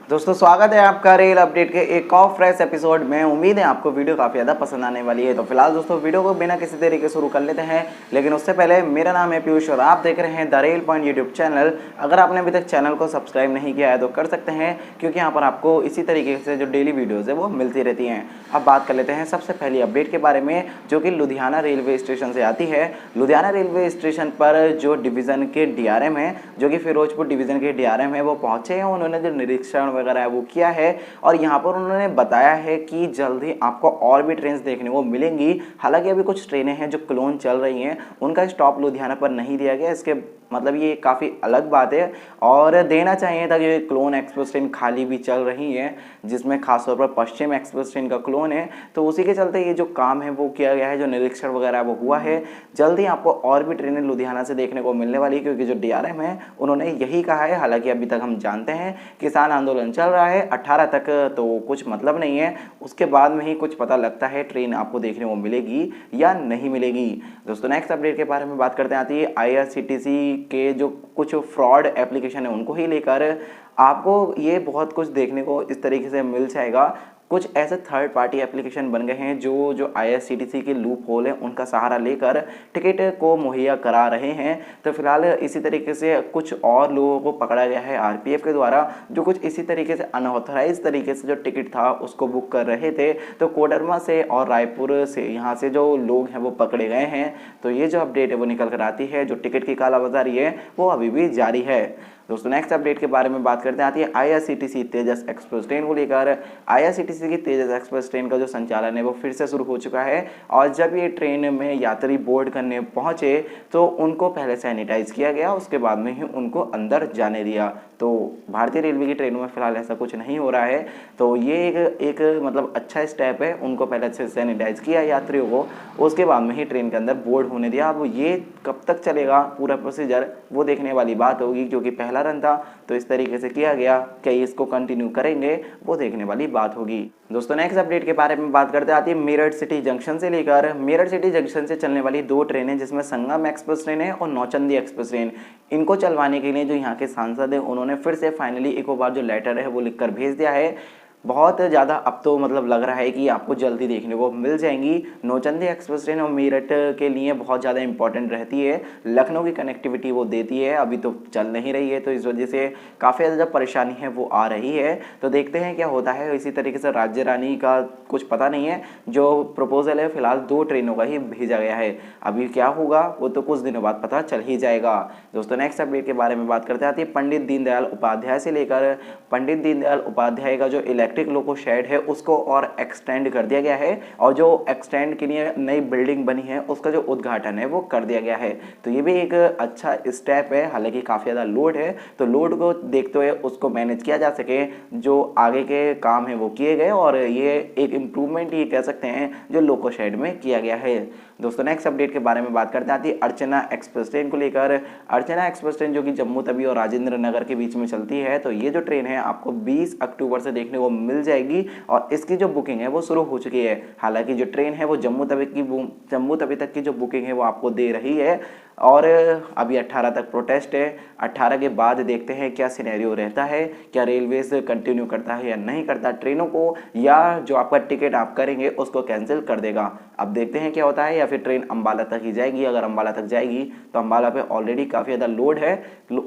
दोस्तों स्वागत है आपका रेल अपडेट के एक और फ्रेश एपिसोड में। उम्मीद है आपको वीडियो काफ़ी ज़्यादा पसंद आने वाली है। तो फिलहाल दोस्तों वीडियो को बिना किसी तरीके शुरू कर लेते हैं, लेकिन उससे पहले मेरा नाम है पीयूष और आप देख रहे हैं the rail point YouTube channel. अगर आपने अभी तक चैनल को सब्सक्राइब नहीं किया है तो कर सकते हैं, क्योंकि यहाँ पर आपको इसी तरीके से जो डेली वीडियोज़ है वो मिलती रहती हैं। अब बात कर लेते हैं सबसे पहली अपडेट के बारे में, जो कि लुधियाना रेलवे स्टेशन से आती है। लुधियाना रेलवे स्टेशन पर जो डिवीज़न के डीआरएम है, जो कि फिरोजपुर डिवीज़न के डीआरएम है, वो पहुँचे हैं। उन्होंने जो निरीक्षण वगैरह है वो किया है और यहाँ पर उन्होंने बताया है कि जल्द ही आपको और भी ट्रेन देखने को मिलेंगी। हालांकि अभी कुछ ट्रेनें हैं जो क्लोन चल रही हैं, उनका स्टॉप लुधियाना पर नहीं दिया गया। इसके मतलब ये काफ़ी अलग बात है और देना चाहिए था कि क्लोन एक्सप्रेस ट्रेन खाली भी चल रही है, जिसमें खासतौर पर पश्चिम एक्सप्रेस ट्रेन का क्लोन है। तो उसी के चलते ये जो काम है वो किया गया है, जो निरीक्षण वगैरह वो हुआ है। जल्द ही आपको और भी ट्रेनें लुधियाना से देखने को मिलने वाली है, क्योंकि जो डीआरएम है उन्होंने यही कहा है। हालांकि अभी तक हम जानते हैं किसान आंदोलन चल रहा है 18 तक, तो कुछ मतलब नहीं है, उसके बाद में ही कुछ पता लगता है ट्रेन आपको देखने को मिलेगी या नहीं मिलेगी। दोस्तों नेक्स्ट अपडेट के बारे में बात करते हैं, आती है IRCTC के जो कुछ फ्रॉड एप्लीकेशन है उनको ही लेकर। आपको ये बहुत कुछ देखने को इस तरीके से मिल जाएगा। कुछ ऐसे थर्ड पार्टी एप्लीकेशन बन गए हैं जो IRCTC के लूप होल है उनका सहारा लेकर टिकट को मुहैया करा रहे हैं। तो फिलहाल इसी तरीके से कुछ और लोगों को पकड़ा गया है RPF के द्वारा, जो कुछ इसी तरीके से अनऑथराइज तरीके से जो टिकट था उसको बुक कर रहे थे। तो कोडरमा से और रायपुर से यहाँ से जो लोग हैं वो पकड़े गए हैं। तो ये जो अपडेट है वो निकल कर आती है। जो टिकट की कालाबाजारी है वो अभी भी जारी है। दोस्तों नेक्स्ट अपडेट के बारे में बात करते हैं, आती है IRCTC तेजस एक्सप्रेस ट्रेन को लेकर। IRCTC की तेजस एक्सप्रेस ट्रेन का जो संचालन है वो फिर से शुरू हो चुका है और जब ये ट्रेन में यात्री बोर्ड करने पहुंचे तो उनको पहले सैनिटाइज किया गया, उसके बाद में ही उनको अंदर जाने दिया। तो भारतीय रेलवे की ट्रेनों में फिलहाल ऐसा कुछ नहीं हो रहा है, तो ये एक मतलब अच्छा स्टेप है। उनको पहले से सैनिटाइज किया यात्रियों को, उसके बाद में ही ट्रेन के अंदर बोर्ड होने दिया। अब ये कब तक चलेगा पूरा प्रोसीजर वो देखने वाली बात होगी, क्योंकि पहला रन था तो इस तरीके से किया गया। क्या इसको कंटिन्यू करेंगे वो देखने वाली बात होगी। दोस्तों नेक्स्ट अपडेट के बारे में बात करते आती है मेरठ सिटी जंक्शन से लेकर। मेरठ सिटी जंक्शन से चलने वाली दो ट्रेनें, जिसमें संगम एक्सप्रेस ट्रेन है और नौचंदी एक्सप्रेस ट्रेन, इनको चलवाने के लिए जो यहाँ के सांसद हैं उन्होंने फिर से फाइनली एक बार जो लेटर है वो लिखकर भेज दिया है। बहुत ज़्यादा अब तो मतलब लग रहा है कि आपको जल्दी देखने को मिल जाएंगी। नौचंदी एक्सप्रेस ट्रेन और मेरठ के लिए बहुत ज़्यादा इंपॉर्टेंट रहती है, लखनऊ की कनेक्टिविटी वो देती है। अभी तो चल नहीं रही है, तो इस वजह से काफ़ी ज़्यादा परेशानी है वो आ रही है। तो देखते हैं क्या होता है। इसी तरीके से राज्य रानी का कुछ पता नहीं है, जो प्रपोजल है फिलहाल दो ट्रेनों का ही भेजा गया है। अभी क्या होगा वो तो कुछ दिनों बाद पता चल ही जाएगा। दोस्तों नेक्स्ट अपडेट के बारे में बात करते आती है पंडित दीनदयाल उपाध्याय से लेकर। पंडित दीनदयाल उपाध्याय का जो इलेक्ट्रिक लोको शेड है उसको और एक्सटेंड कर दिया गया है, और जो एक्सटेंड के लिए नई बिल्डिंग बनी है उसका जो उद्घाटन है वो कर दिया गया है। तो ये भी एक अच्छा स्टेप है। हालांकि काफ़ी ज़्यादा लोड है, तो लोड को देखते हुए उसको मैनेज किया जा सके, जो आगे के काम है वो किए गए, और ये एक इम्प्रूवमेंट ही कह सकते हैं जो लोको शेड में किया गया है। दोस्तों नेक्स्ट अपडेट के बारे में बात करते आती है अर्चना एक्सप्रेस ट्रेन को लेकर। अर्चना एक्सप्रेस ट्रेन जो कि जम्मू तवी और राजेंद्र नगर के बीच में चलती है, तो ये जो ट्रेन है आपको 20 अक्टूबर से देखने को मिल जाएगी और इसकी जो बुकिंग है वो शुरू हो चुकी है। हालांकि जो ट्रेन है वो जम्मू तवी तक की जो बुकिंग है वो आपको दे रही है, और अभी 18 तक प्रोटेस्ट है। 18 के बाद देखते हैं क्या सिनेरियो रहता है, क्या रेलवेज कंटिन्यू करता है या नहीं करता ट्रेनों को, या जो आपका टिकट आप करेंगे उसको कैंसिल कर देगा। अब देखते हैं क्या होता है, या फिर ट्रेन अंबाला तक ही जाएगी। अगर अंबाला तक जाएगी तो अंबाला पे ऑलरेडी काफ़ी ज़्यादा लोड है,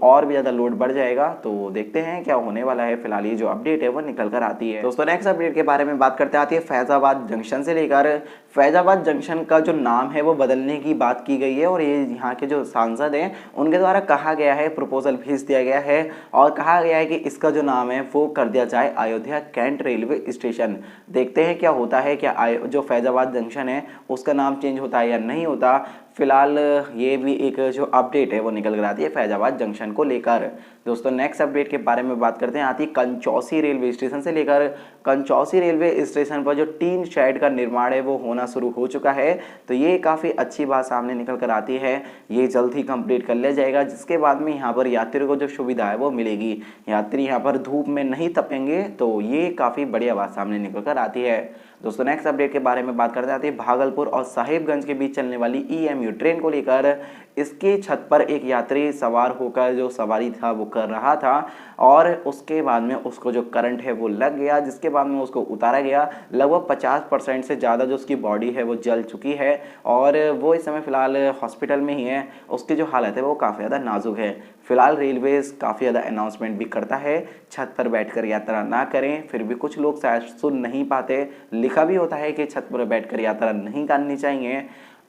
और भी ज़्यादा लोड बढ़ जाएगा। तो देखते हैं क्या होने वाला है। फिलहाल ये जो अपडेट है वो निकल कर आती है। दोस्तों नेक्स्ट अपडेट के बारे में बात करते आती है फैजाबाद जंक्शन से लेकर। फैजाबाद जंक्शन का जो नाम है वो बदलने की बात की गई है, और ये यहाँ के जो सांसद हैं उनके द्वारा कहा गया है, प्रपोजल भेज दिया गया है और कहा गया है कि इसका जो नाम है वो कर दिया जाए अयोध्या कैंट रेलवे स्टेशन। देखते हैं क्या होता है, क्या जो फैजाबाद जंक्शन है उसका नाम चेंज होता है या नहीं होता। फिलहाल ये भी एक जो अपडेट है वो निकल कर आती है फैजाबाद जंक्शन को लेकर। दोस्तों नेक्स्ट अपडेट के बारे में बात करते हैं, आती है कंचौसी रेलवे स्टेशन से लेकर। कंचौसी रेलवे स्टेशन पर जो टीन शेड का निर्माण है वो होना शुरू हो चुका है। तो ये काफ़ी अच्छी बात सामने निकल कर आती है। ये जल्द ही कंप्लीट कर लिया जाएगा, जिसके बाद में यहाँ पर यात्रियों को जो सुविधा है वो मिलेगी। यात्री यहाँ पर धूप में नहीं तपेंगे, तो ये काफ़ी बढ़िया बात सामने निकल कर आती है। दोस्तों नेक्स्ट अपडेट के बारे में बात करते हैं भागलपुर और साहिबगंज के बीच चलने वाली ईएमयू ट्रेन को लेकर। इसकी छत पर एक यात्री सवार होकर जो सवारी था वो कर रहा था और उसके बाद में उसको जो करंट है वो लग गया, जिसके बाद में उसको उतारा गया। लगभग 50% से ज़्यादा जो उसकी बॉडी है वो जल चुकी है और वो इस समय फ़िलहाल हॉस्पिटल में ही है। उसकी जो हालत है वो काफ़ी ज़्यादा नाजुक है। फिलहाल रेलवेज़ काफ़ी ज़्यादा अनाउंसमेंट भी करता है छत पर बैठकर यात्रा ना करें, फिर भी कुछ लोग शायद सुन नहीं पाते। लिखा भी होता है कि छत पर बैठकर यात्रा नहीं करनी चाहिए।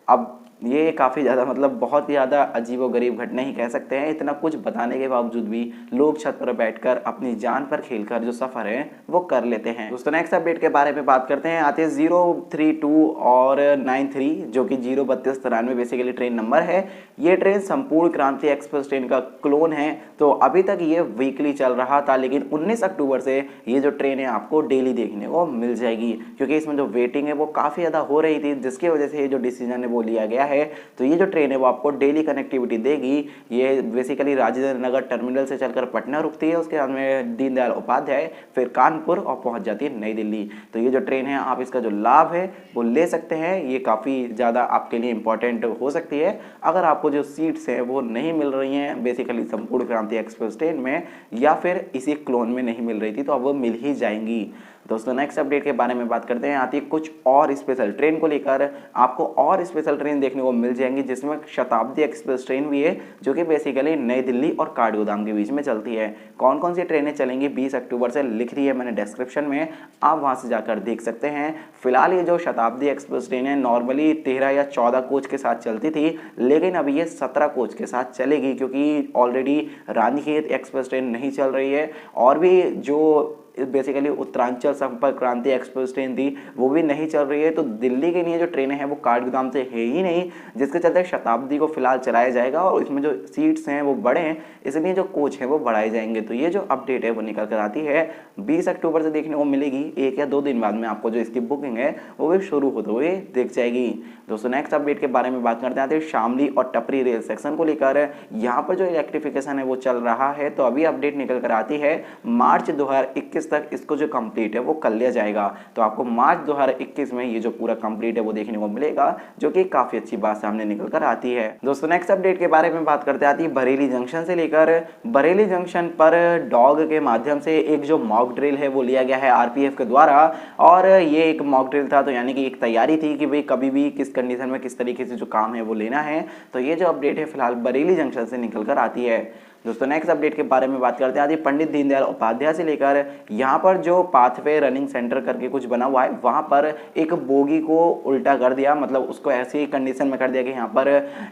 अब ये काफ़ी ज़्यादा मतलब बहुत ही ज़्यादा अजीबोगरीब घटना ही कह सकते हैं। इतना कुछ बताने के बावजूद भी लोग छत पर बैठकर अपनी जान पर खेलकर जो सफ़र है वो कर लेते हैं। दोस्तों नेक्स्ट अपडेट के बारे में बात करते हैं। आते 032 और 93 जो कि 03293 बेसिकली ट्रेन नंबर है। ये ट्रेन संपूर्ण क्रांति एक्सप्रेस ट्रेन का क्लोन है। तो अभी तक ये वीकली चल रहा था, लेकिन 19 अक्टूबर से ये जो ट्रेन है आपको डेली देखने को मिल जाएगी, क्योंकि इसमें जो वेटिंग है वो काफ़ी ज़्यादा हो रही थी, जिसकी वजह से ये जो डिसीजन है वो लिया गया है। तो ये जो ट्रेन है वो आपको डेली कनेक्टिविटी देगी। ये बेसिकली राजेंद्र नगर टर्मिनल से चलकर पटना रुकती है, उसके बाद में दीनदयाल उपाध्याय, फिर कानपुर और पहुंच जाती है नई दिल्ली। तो ये जो ट्रेन है आप इसका जो लाभ है वो ले सकते हैं। ये काफ़ी ज़्यादा आपके लिए इंपॉर्टेंट हो सकती है अगर आपको जो सीट्स हैं वो नहीं मिल रही हैं बेसिकली संपूर्ण क्रांति एक्सप्रेस ट्रेन में, या फिर इसी क्लोन में नहीं मिल रही थी तो अब वो मिल ही जाएंगी। दोस्तों नेक्स्ट अपडेट के बारे में बात करते हैं। आती है कुछ और स्पेशल ट्रेन को लेकर। आपको और स्पेशल ट्रेन देखने को मिल जाएंगी, जिसमें शताब्दी एक्सप्रेस ट्रेन भी है जो कि बेसिकली नई दिल्ली और काठगोदाम के बीच में चलती है। कौन कौन सी ट्रेनें चलेंगी 20 अक्टूबर से लिख रही है मैंने डिस्क्रिप्शन में, आप वहां से जाकर देख सकते हैं। फिलहाल ये जो शताब्दी एक्सप्रेस ट्रेन है नॉर्मली 13 या 14 कोच के साथ चलती थी, लेकिन अभी ये 17 कोच के साथ चलेगी, क्योंकि ऑलरेडी रानीखेत एक्सप्रेस ट्रेन नहीं चल रही है और भी जो बेसिकली उत्तरांचल संपर्क क्रांति एक्सप्रेस ट्रेन थी वो भी नहीं चल रही है। तो दिल्ली के लिए जो ट्रेनें हैं वो काठगोदाम से है ही नहीं, जिसके चलते शताब्दी को फिलहाल चलाया जाएगा और इसमें जो सीट्स हैं वो बड़े हैं, इसलिए जो कोच हैं वो बढ़ाए जाएंगे। तो ये जो अपडेट है वो निकल कर आती है 20 अक्टूबर से देखने को मिलेगी। 1 या 2 दिन बाद में आपको जो इसकी बुकिंग है वो भी शुरू होते हुए दिख जाएगी। दोस्तों नेक्स्ट अपडेट के बारे में बात करते हैं शामली और टपरी रेल सेक्शन को लेकर। यहाँ पर जो इलेक्ट्रिफिकेशन है वो चल रहा है, तो अभी अपडेट निकल कर आती है मार्च 2021 तक इसको जो कंप्लीट है वो कर लिया जाएगा। तो आपको मार्च 2021 में ये जो पूरा कंप्लीट है वो देखने को मिलेगा, जो कि काफी अच्छी बात सामने निकल कर आती है। दोस्तों नेक्स्ट अपडेट के बारे में बात करते आती है बरेली जंक्शन से लेकर। बरेली जंक्शन पर डॉग के माध्यम से एक जो मॉक ड्रिल है वो लिया गया है आरपीएफ के द्वारा, और ये एक मॉक ड्रिल था, तो यानी कि एक तैयारी थी कि भाई कभी भी किस कंडीशन में किस तरीके से जो काम है वो लेना है। तो ये जो अपडेट है फिलहाल बरेली जंक्शन से निकल कर आती है। दोस्तों नेक्स्ट अपडेट के बारे में बात करते हैं पंडित दीनदयाल उपाध्याय से लेकर। यहाँ पर जो पाथवे रनिंग सेंटर करके कुछ बना हुआ है, वहाँ पर एक बोगी को उल्टा कर दिया, मतलब उसको ऐसी कंडीशन में कर दिया कि यहाँ पर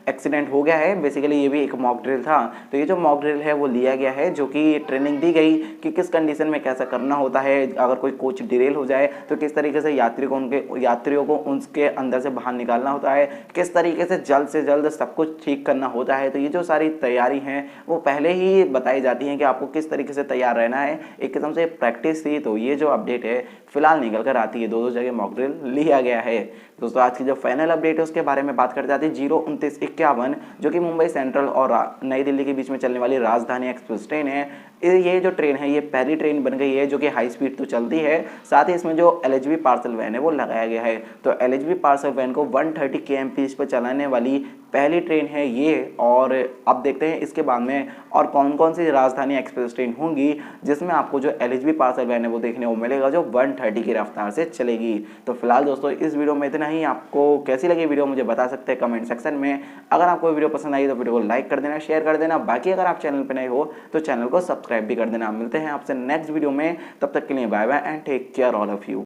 एक्सीडेंट हो गया है। बेसिकली ये भी एक मॉक ड्रिल था। तो ये जो मॉक ड्रिल है वो लिया गया है, जो कि ट्रेनिंग दी गई कि किस कंडीशन में कैसा करना होता है। अगर कोई कोच डिरेल हो जाए तो किस तरीके से यात्रियों को उसके अंदर से बाहर निकालना होता है, किस तरीके से जल्द सब कुछ ठीक करना होता है। तो ये जो सारी तैयारी है वो पहले ही बताई जाती हैं कि आपको किस तरीके से तैयार रहना है, एक किस्म से प्रैक्टिस थी। तो ये जो अपडेट है फिलहाल निकल कर आती है, दो जगह मॉक ड्रिल लिया गया है। दोस्तों आज की जो फाइनल अपडेट है उसके बारे में बात करते आते हैं 02951, जो कि मुंबई सेंट्रल और नई दिल्ली के बीच में चलने वाली राजधानी एक्सप्रेस ट्रेन है। ये जो ट्रेन है ये पहली ट्रेन बन गई है जो कि हाई स्पीड तो चलती है, साथ ही इसमें जो एलएचबी पार्सल वैन है वो लगाया गया है। तो एलएचबी पार्सल वैन को 130 kmph पर चलाने वाली पहली ट्रेन है ये। और अब देखते हैं इसके बाद में और कौन कौन सी राजधानी एक्सप्रेस ट्रेन होंगी जिसमें आपको जो एलएचबी पार्सल वैन है वो देखने को मिलेगा, जो 130 की रफ्तार से चलेगी। तो फिलहाल दोस्तों इस वीडियो में इतना ही। आपको कैसी लगी वीडियो मुझे बता सकते हैं कमेंट सेक्शन में। अगर आपको वीडियो पसंद आई तो वीडियो को लाइक कर देना, शेयर कर देना। बाकी अगर आप चैनल पर नए हो तो चैनल को सब्सक्राइब भी कर देना। मिलते हैं आपसे नेक्स्ट वीडियो में, तब तक के लिए bye bye and take care all of you.